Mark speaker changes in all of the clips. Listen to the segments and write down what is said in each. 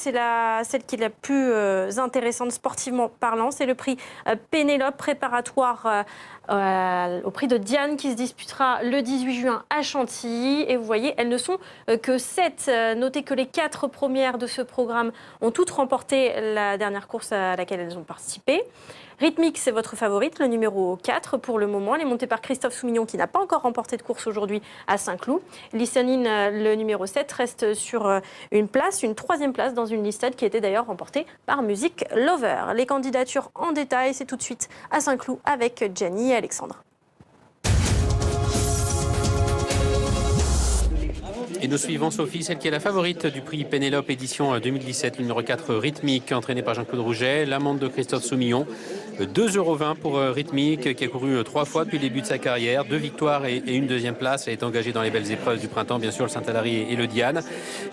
Speaker 1: c'est celle qui est la plus intéressante sportivement parlant. C'est le prix Pénélope préparatoire au prix de Diane qui se disputera le 18 juin à Chantilly. Et vous voyez, elles ne sont que 7. Notez que les 4 premières de ce programme ont toutes remporté la dernière course à laquelle elles ont participé. Rhythmique, c'est votre favorite, le numéro 4 pour le moment. Elle est montée par Christophe Soumillon qui n'a pas encore remporté de course aujourd'hui à Saint-Cloud. Listening, le numéro 7, reste sur une troisième place dans une listade qui était d'ailleurs remportée par Music Lover. Les candidatures en détail, c'est tout de suite à Saint-Cloud avec Jenny et Alexandre.
Speaker 2: Et nous suivons Sophie, celle qui est la favorite du prix Pénélope édition 2017, numéro 4 Rhythmique, entraînée par Jean-Claude Rouget. L'amende de Christophe Soumillon, 2,20 € pour Rhythmique, qui a couru 3 fois depuis le début de sa carrière, 2 victoires et une deuxième place. Elle est engagée dans les belles épreuves du printemps, bien sûr, le Saint-Alary et le Diane.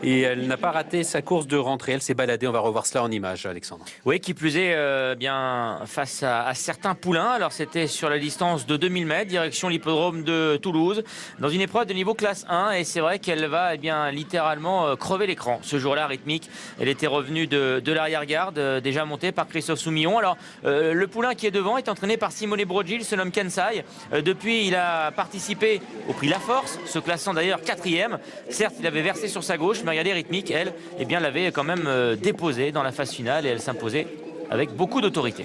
Speaker 2: Et elle n'a pas raté sa course de rentrée, elle s'est baladée. On va revoir cela en images, Alexandre.
Speaker 3: Oui, qui plus est, bien face à certains poulains. Alors c'était sur la distance de 2000 mètres, direction l'hippodrome de Toulouse, dans une épreuve de niveau classe 1. Et c'est vrai qu'elle va littéralement crever l'écran. Ce jour-là, Rhythmique, elle était revenue de l'arrière-garde, déjà montée par Christophe Soumillon. Alors, le poulain qui est devant est entraîné par Simone Brogil, se nomme Kansai. Depuis, il a participé au prix La Force, se classant d'ailleurs 4e. Certes, il avait versé sur sa gauche, mais regardez, Rhythmique, elle, l'avait quand même déposé dans la phase finale et elle s'imposait avec beaucoup d'autorité.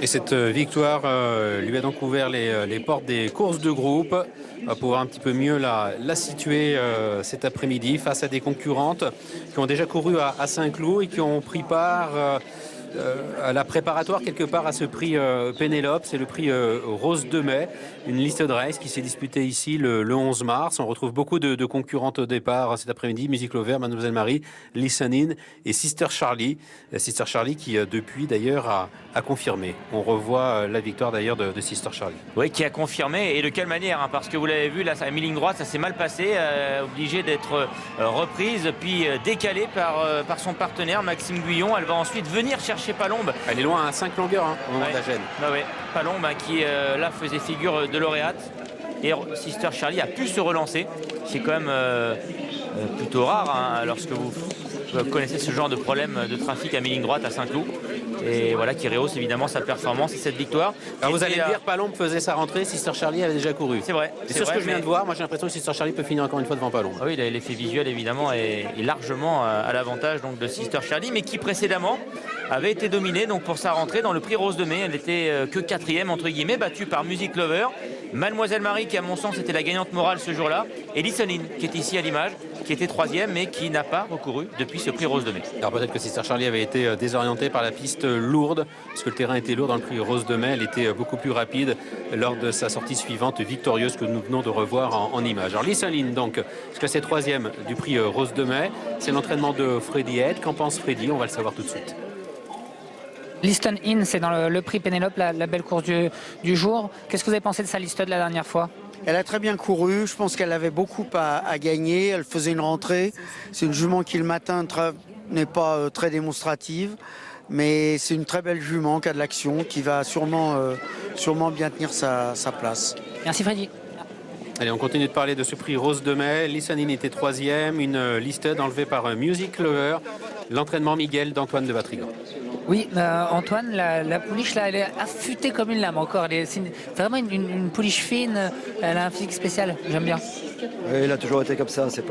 Speaker 2: Et cette victoire lui a donc ouvert les portes des courses de groupe. On va pouvoir un petit peu mieux la situer cet après-midi face à des concurrentes qui ont déjà couru à Saint-Cloud et qui ont pris part à la préparatoire quelque part à ce prix Pénélope. C'est le prix Rose de Mai, une liste de race qui s'est disputée ici le 11 mars. On retrouve beaucoup de concurrentes au départ cet après-midi. Music Lover, Mademoiselle Marie, Listening et Sister Charlie. Sister Charlie qui depuis d'ailleurs a confirmé. On revoit la victoire d'ailleurs de Sister Charlie.
Speaker 3: Oui, qui a confirmé et de quelle manière, hein, parce que vous l'avez vu, là, à mi-ligne droite, ça s'est mal passé, obligée d'être reprise, puis décalée par son partenaire Maxime Guyon. Elle va ensuite venir chercher Palombe.
Speaker 2: Elle est loin à 5 longueurs au moment de la gêne.
Speaker 3: Bah ouais. Palombe qui là faisait figure de lauréate. Et Sister Charlie a pu se relancer. C'est quand même plutôt rare hein, lorsque vous connaissez ce genre de problème de trafic à mi-ligne droite à Saint-Cloud. Et voilà qui rehausse évidemment sa performance et cette victoire.
Speaker 2: Alors vous allez me dire, Palombe faisait sa rentrée, Sister Charlie avait déjà couru.
Speaker 3: C'est vrai.
Speaker 2: C'est sur ce que je viens de voir, moi j'ai l'impression que Sister Charlie peut finir encore une fois devant Palombe.
Speaker 3: Ah oui, l'effet visuel évidemment est largement à l'avantage donc, de Sister Charlie, mais qui précédemment avait été dominée donc, pour sa rentrée dans le prix Rose de Mai. Elle était que 4e entre guillemets, battue par Music Lover. Mademoiselle Marie qui à mon sens était la gagnante morale ce jour-là. Et Listening qui est ici à l'image, qui était 3e mais qui n'a pas recouru depuis ce prix Rose de Mai.
Speaker 2: Alors peut-être que Sister Charlie avait été désorientée par la piste lourde, parce que le terrain était lourd dans le prix Rose de Mai. Elle était beaucoup plus rapide lors de sa sortie suivante, victorieuse que nous venons de revoir en image. Alors Listening donc, parce que c'est 3e du prix Rose de Mai, c'est l'entraînement de Freddy Head. Qu'en pense Freddy? On va le savoir tout de suite.
Speaker 4: Listen In, c'est dans le prix Pénélope, la belle course du jour. Qu'est-ce que vous avez pensé de sa liste de la dernière fois?
Speaker 5: Elle a très bien couru, je pense qu'elle avait beaucoup à gagner, elle faisait une rentrée. C'est une jument qui le matin n'est pas très démonstrative, mais c'est une très belle jument qui a de l'action, qui va sûrement bien tenir sa place.
Speaker 4: Merci Freddy.
Speaker 2: Allez, on continue de parler de ce prix Rose de Mai. Listening était 3e, une listed enlevée par Music Lover, l'entraînement Miguel d'Antoine de Vatrigan.
Speaker 4: Oui, Antoine, la pouliche, là, elle est affûtée comme une lame encore. C'est vraiment une pouliche fine. Elle a un physique spécial. J'aime bien.
Speaker 6: Oui, elle a toujours été comme ça. C'est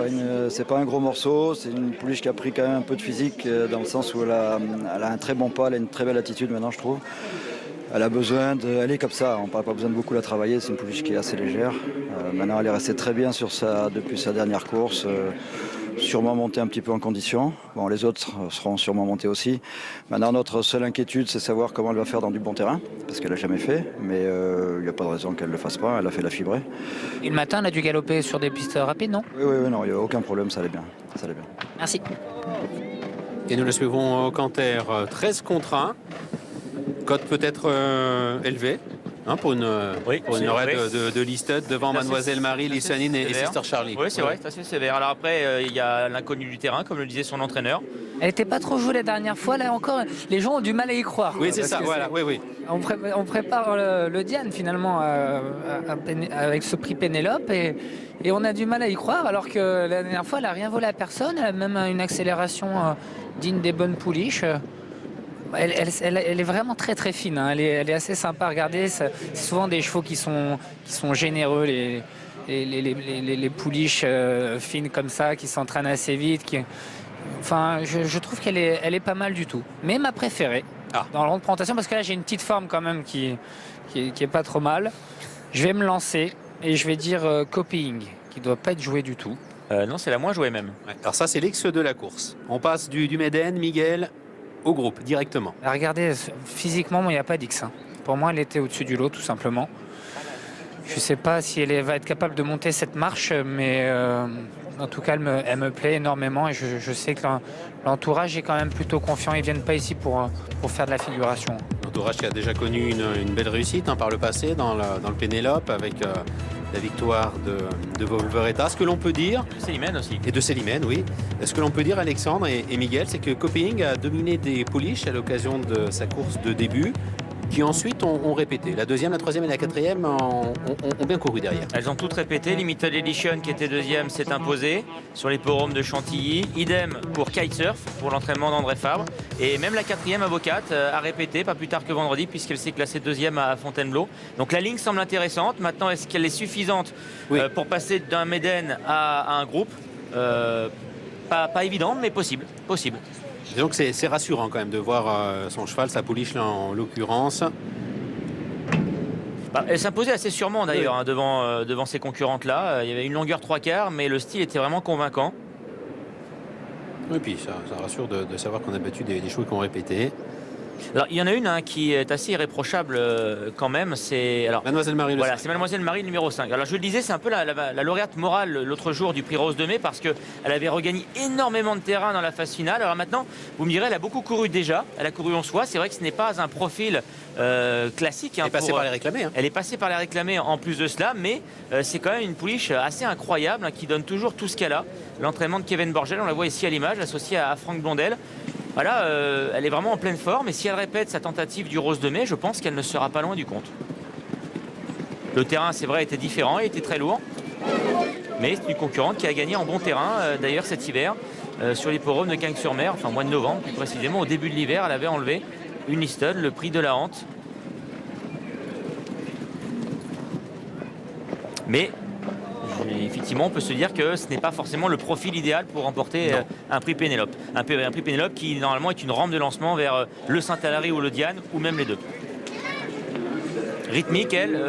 Speaker 6: pas un gros morceau. C'est une pouliche qui a pris quand même un peu de physique dans le sens où elle a un très bon pas. Elle a une très belle attitude maintenant, je trouve. Elle a besoin elle est comme ça. On n'a pas besoin de beaucoup la travailler. C'est une pouliche qui est assez légère. Maintenant, elle est restée très bien depuis sa dernière course. Sûrement monter un petit peu en condition. Bon, les autres seront sûrement montés aussi. Maintenant, notre seule inquiétude, c'est savoir comment elle va faire dans du bon terrain, parce qu'elle n'a jamais fait, mais il n'y a pas de raison qu'elle ne le fasse pas. Elle a fait la fibrée.
Speaker 4: Et le matin, elle a dû galoper sur des pistes rapides, non?
Speaker 6: Oui, non, il n'y a aucun problème, ça allait bien.
Speaker 4: Merci.
Speaker 2: Et nous le suivons au canter 13 contre 1. Cote peut-être élevée. hein, pour une raid de Listed devant
Speaker 3: C'est
Speaker 2: Mademoiselle Marie,
Speaker 3: assez
Speaker 2: Lissanine et
Speaker 3: sévère.
Speaker 2: Sister Charlie.
Speaker 3: Oui, c'est vrai, c'est assez sévère. Alors après, il y a l'inconnu du terrain, comme le disait son entraîneur.
Speaker 4: Elle n'était pas trop jouée la dernière fois, là encore, les gens ont du mal à y croire.
Speaker 2: Oui,
Speaker 4: quoi,
Speaker 2: c'est
Speaker 4: parce
Speaker 2: ça,
Speaker 4: que
Speaker 2: voilà, oui.
Speaker 4: On prépare le Diane finalement avec ce prix Pénélope et on a du mal à y croire alors que la dernière fois elle n'a rien volé à personne, elle a même une accélération digne des bonnes pouliches. Elle est vraiment très très fine, hein. Elle est assez sympa à regarder. C'est souvent des chevaux qui sont généreux, les pouliches fines comme ça, qui s'entraînent assez vite. Enfin, je trouve qu'elle est pas mal du tout. Mais ma préférée dans le rang de présentation, parce que là j'ai une petite forme quand même qui est pas trop mal. Je vais me lancer et je vais dire Copying, qui doit pas être joué du tout.
Speaker 3: Non, c'est la moins jouée même.
Speaker 2: Ouais. Alors ça, c'est l'ex de la course. On passe du Méden, Miguel, au groupe, directement.
Speaker 4: Là, regardez, physiquement, il n'y a pas d'X. Pour moi, elle était au-dessus du lot, tout simplement. Je ne sais pas si elle va être capable de monter cette marche, mais en tout cas, elle me plaît énormément et je sais que l'entourage est quand même plutôt confiant. Ils ne viennent pas ici pour faire de la figuration.
Speaker 2: L'entourage qui a déjà connu une belle réussite par le passé dans le Pénélope avec la victoire de Volvereta. Ce que l'on peut dire...
Speaker 3: De Célimène aussi.
Speaker 2: Et de Célimène, oui. Ce que l'on peut dire, Alexandre et Miguel, c'est que Copying a dominé des pouliches à l'occasion de sa course de début, qui ensuite ont répété. La deuxième, la troisième et la quatrième ont bien couru derrière.
Speaker 3: Elles ont toutes répété. Limited Edition, qui était deuxième, s'est imposée sur l'hippodrome de Chantilly. Idem pour Kitesurf, pour l'entraînement d'André Fabre. Et même la quatrième avocate a répété, pas plus tard que vendredi, puisqu'elle s'est classée deuxième à Fontainebleau. Donc la ligne semble intéressante. Maintenant, est-ce qu'elle est suffisante pour passer d'un Méden à un groupe pas évident, mais possible.
Speaker 2: Disons que c'est rassurant quand même de voir son cheval, sa pouliche là en l'occurrence.
Speaker 3: Elle s'imposait assez sûrement d'ailleurs devant ses concurrentes là. Il y avait une longueur 3/4, mais le style était vraiment convaincant.
Speaker 2: Et puis ça rassure de savoir qu'on a battu des chevaux qui ont répété.
Speaker 3: Alors, il y en a une qui est assez irréprochable quand même, c'est
Speaker 2: Mademoiselle Marie.
Speaker 3: Voilà, c'est Mademoiselle Marie numéro 5. Alors je le disais, c'est un peu la lauréate morale l'autre jour du prix Rose de Mai parce qu'elle avait regagné énormément de terrain dans la phase finale. Alors maintenant, vous me direz, elle a beaucoup couru déjà, elle a couru en soi. C'est vrai que ce n'est pas un profil classique.
Speaker 2: Elle est passée par les réclamés.
Speaker 3: Elle est passée par les réclamés en plus de cela, mais c'est quand même une pouliche assez incroyable qui donne toujours tout ce qu'elle a. L'entraînement de Kevin Borgel, on la voit ici à l'image, associée à Franck Blondel. Voilà, elle est vraiment en pleine forme et si elle répète sa tentative du Rose de Mai, je pense qu'elle ne sera pas loin du compte. Le terrain, c'est vrai, était différent, il était très lourd. Mais c'est une concurrente qui a gagné en bon terrain, d'ailleurs cet hiver, sur l'hippodrome de Cagnes-sur-Mer, enfin au mois de novembre plus précisément, au début de l'hiver, elle avait enlevé une Listed, le prix de la Hante. Mais effectivement, on peut se dire que ce n'est pas forcément le profil idéal pour remporter un prix Pénélope. Un prix Pénélope qui, normalement, est une rampe de lancement vers le Saint-Alary ou le Diane, ou même les deux. Rythmique, elle,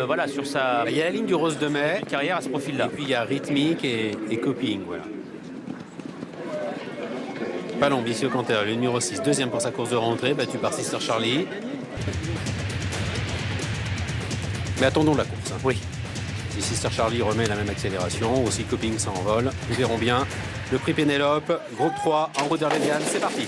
Speaker 3: voilà, sur sa
Speaker 2: Il y a la ligne du Rose de Mai.
Speaker 3: carrière à ce profil-là.
Speaker 2: Et puis il y a Rythmique et Copying, voilà. Palombe ici au compteur, le numéro 6, deuxième pour sa course de rentrée, battu par Sister Charlie. Mais attendons la course.
Speaker 3: Oui.
Speaker 2: Si Sister Charlie remet la même accélération, aussi Copying s'envole, nous verrons bien. Le prix Pénélope, groupe 3, en route vers les Dianes, c'est parti.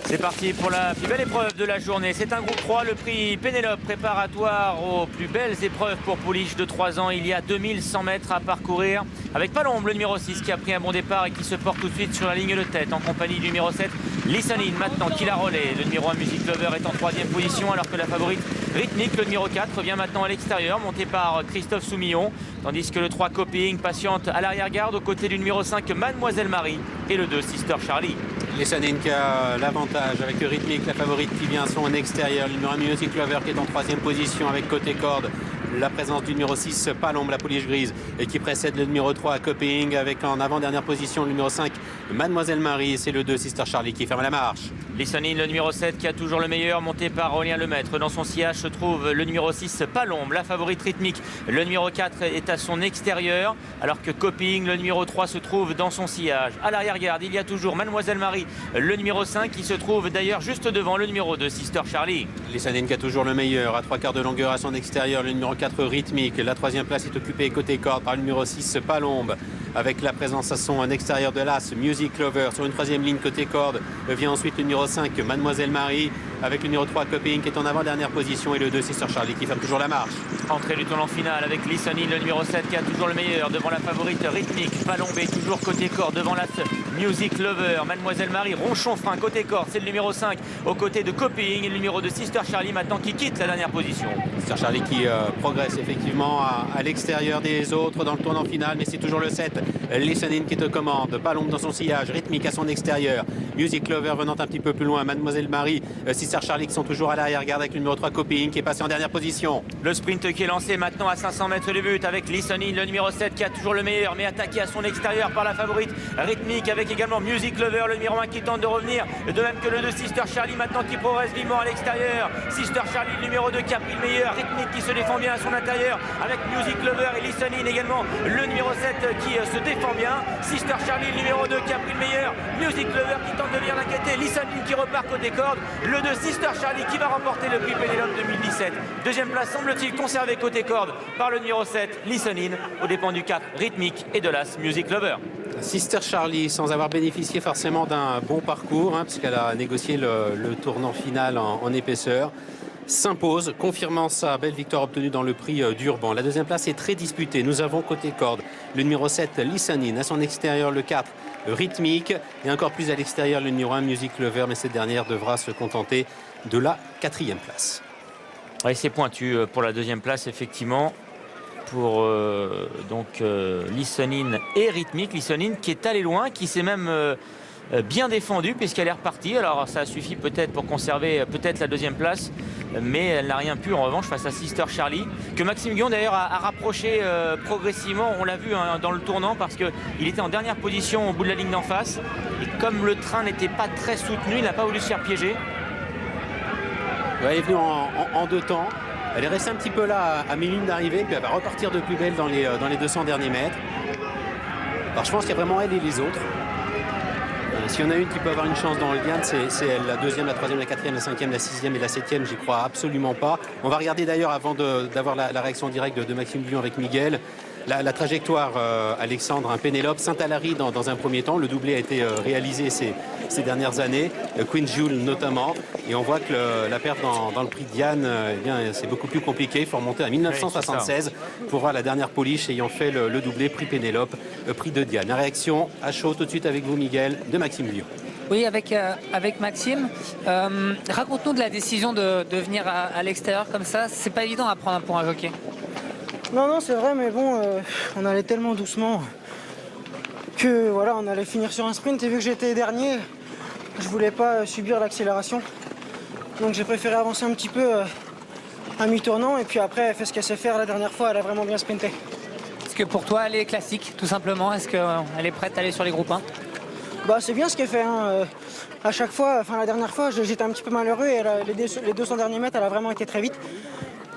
Speaker 3: C'est parti pour la plus belle épreuve de la journée. C'est un groupe 3, le prix Pénélope, préparatoire aux plus belles épreuves pour pouliche de 3 ans. Il y a 2100 mètres à parcourir. Avec Palombe, le numéro 6, qui a pris un bon départ et qui se porte tout de suite sur la ligne de tête en compagnie du numéro 7, Lissanine, maintenant qui la relaie. Le numéro 1, Music Lover, est en 3e position alors que la favorite Rythmique, le numéro 4, revient maintenant à l'extérieur, monté par Christophe Soumillon. Tandis que le 3, Copying, patiente à l'arrière-garde aux côtés du numéro 5, Mademoiselle Marie, et le 2, Sister Charlie.
Speaker 2: Lissanine qui a l'avantage avec Rythmique, la favorite qui vient à son extérieur. Le numéro 1, Music Lover, qui est en 3e position avec côté corde. La présence du numéro 6, Palombe, la pouliche grise, et qui précède le numéro 3, Copying, avec en avant-dernière position le numéro 5, Mademoiselle Marie. C'est le 2, Sister Charlie, qui ferme la marche.
Speaker 3: Lissanine, le numéro 7, qui a toujours le meilleur, monté par Aurélien Lemaître. Dans son sillage se trouve le numéro 6, Palombe, la favorite Rythmique. Le numéro 4 est à son extérieur, alors que Copying, le numéro 3, se trouve dans son sillage. À l'arrière-garde, il y a toujours Mademoiselle Marie, le numéro 5, qui se trouve d'ailleurs juste devant le numéro 2, Sister Charlie.
Speaker 2: Lissanine qui a toujours le meilleur, à 3/4 de longueur à son extérieur, le numéro 4, Rythmique. La 3e place est occupée côté corde par le numéro 6, Palombe, avec la présence à son extérieur de l'As, Music Lover. Sur une 3e ligne côté corde vient ensuite le numéro 5, Mademoiselle Marie. avec le numéro 3 Copying qui est en avant-dernière position et le 2 Sister Charlie qui ferme toujours la marche.
Speaker 3: Entrée du tournant final avec Listening, le numéro 7 qui a toujours le meilleur devant la favorite rythmique. Palombé toujours côté corde devant la Music Lover. Mademoiselle Marie Ronchon-Frein côté corde, c'est le numéro 5 aux côtés de Copying et le numéro de Sister Charlie maintenant qui quitte la dernière position.
Speaker 2: Sister Charlie qui progresse effectivement à l'extérieur des autres dans le tournant final, mais c'est toujours le 7 Listening qui te commande. Palombe dans son sillage, rythmique à son extérieur. Music Lover venant un petit peu plus loin. Mademoiselle Marie, Sister Charlie qui sont toujours à l'arrière-garde avec le numéro 3 Copying qui est passé en dernière position.
Speaker 3: Le sprint qui est lancé maintenant à 500 mètres du but avec Listening, le numéro 7 qui a toujours le meilleur, mais attaqué à son extérieur par la favorite rythmique avec également Music Lover, le numéro 1 qui tente de revenir, de même que le 2 Sister Charlie maintenant qui progresse vivement à l'extérieur. Sister Charlie, le numéro 2 qui a pris le meilleur, rythmique qui se défend bien à son intérieur avec Music Lover et Listening également, le numéro 7 qui se défend bien. Sister Charlie, le numéro 2 qui a pris le meilleur, Music Lover qui tente de venir l'inquiéter, Listening qui repart côté corde, le 2 Sister Charlie qui va remporter le prix Pénélope 2017. Deuxième place semble-t-il conservée côté corde par le numéro 7, Listening, aux dépens du 4 rythmique et de l'As Music Lover.
Speaker 2: Sister Charlie, sans avoir bénéficié forcément d'un bon parcours, puisqu'elle a négocié le tournant final en épaisseur, s'impose, confirmant sa belle victoire obtenue dans le prix d'Urban. La deuxième place est très disputée. Nous avons côté corde le numéro 7, Listening, à son extérieur le 4, rythmique, et encore plus à l'extérieur le numéro 1, Music Lover, mais cette dernière devra se contenter de la 4e place.
Speaker 3: Oui, c'est pointu pour la deuxième place, effectivement, pour Listening et rythmique. Listening qui est allé loin, qui s'est même bien défendue puisqu'elle est repartie. Alors ça suffit peut-être pour conserver peut-être la deuxième place, mais elle n'a rien pu en revanche face à Sister Charlie, que Maxime Guillon d'ailleurs a rapproché progressivement. On l'a vu dans le tournant parce qu'il était en dernière position au bout de la ligne d'en face. Et comme le train n'était pas très soutenu, il n'a pas voulu se faire piéger.
Speaker 2: Elle est venue en deux temps. Elle est restée un petit peu là à mi-ligne d'arrivée, puis elle va repartir de plus belle dans les 200 derniers mètres. Alors je pense qu'il y a vraiment elle et les autres. S'il y en a une qui peut avoir une chance dans le Diane, c'est elle. La deuxième, la troisième, la quatrième, la cinquième, la sixième et la septième, j'y crois absolument pas. On va regarder d'ailleurs avant d'avoir la réaction directe de Maxime Guillon avec Miguel. La trajectoire, Alexandre, un Pénélope, Saint-Alary dans un premier temps. Le doublé a été réalisé ces dernières années, Queen Jules notamment. Et on voit que la perte dans le prix de Diane, c'est beaucoup plus compliqué. Il faut remonter à 1976 pour voir la dernière pouliche ayant fait le doublé prix Pénélope, prix de Diane. La réaction à chaud tout de suite avec vous, Miguel, de Maxime Guillon.
Speaker 4: Oui, avec Maxime. Raconte-nous de la décision de venir à l'extérieur comme ça. C'est pas évident à prendre pour un jockey.
Speaker 7: Non, c'est vrai, mais bon, on allait tellement doucement que voilà, on allait finir sur un sprint. Et vu que j'étais dernier, je voulais pas subir l'accélération. Donc j'ai préféré avancer un petit peu à mi-tournant. Et puis après, elle fait ce qu'elle sait faire la dernière fois, elle a vraiment bien sprinté.
Speaker 4: Est-ce que pour toi, elle est classique, tout simplement? Est-ce qu'elle est prête à aller sur les groupes 1?
Speaker 7: Bah, c'est bien ce qu'elle fait. À chaque fois, enfin la dernière fois, j'étais un petit peu malheureux et les 200 derniers mètres, elle a vraiment été très vite.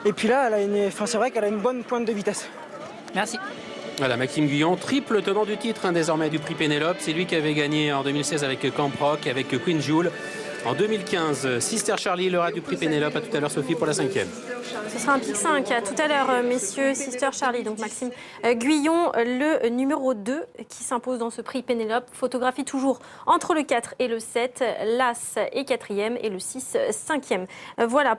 Speaker 7: Et puis là, c'est vrai qu'elle a une bonne pointe de vitesse.
Speaker 4: Merci.
Speaker 2: Voilà, Maxime Guillon, triple tenant du titre désormais du prix Pénélope. C'est lui qui avait gagné en 2016 avec Camp Rock, avec Queen Jules. En 2015, Sister Charlie, le rat du prix Pénélope. À tout à l'heure, Sophie, pour la 5e.
Speaker 1: Ce sera un pic 5. À tout à l'heure, messieurs, Sister Charlie. Donc Maxime Guillon, le numéro 2 qui s'impose dans ce prix Pénélope. Photographie toujours entre le 4 et le 7. L'As est 4e et le 6, 5e. Voilà.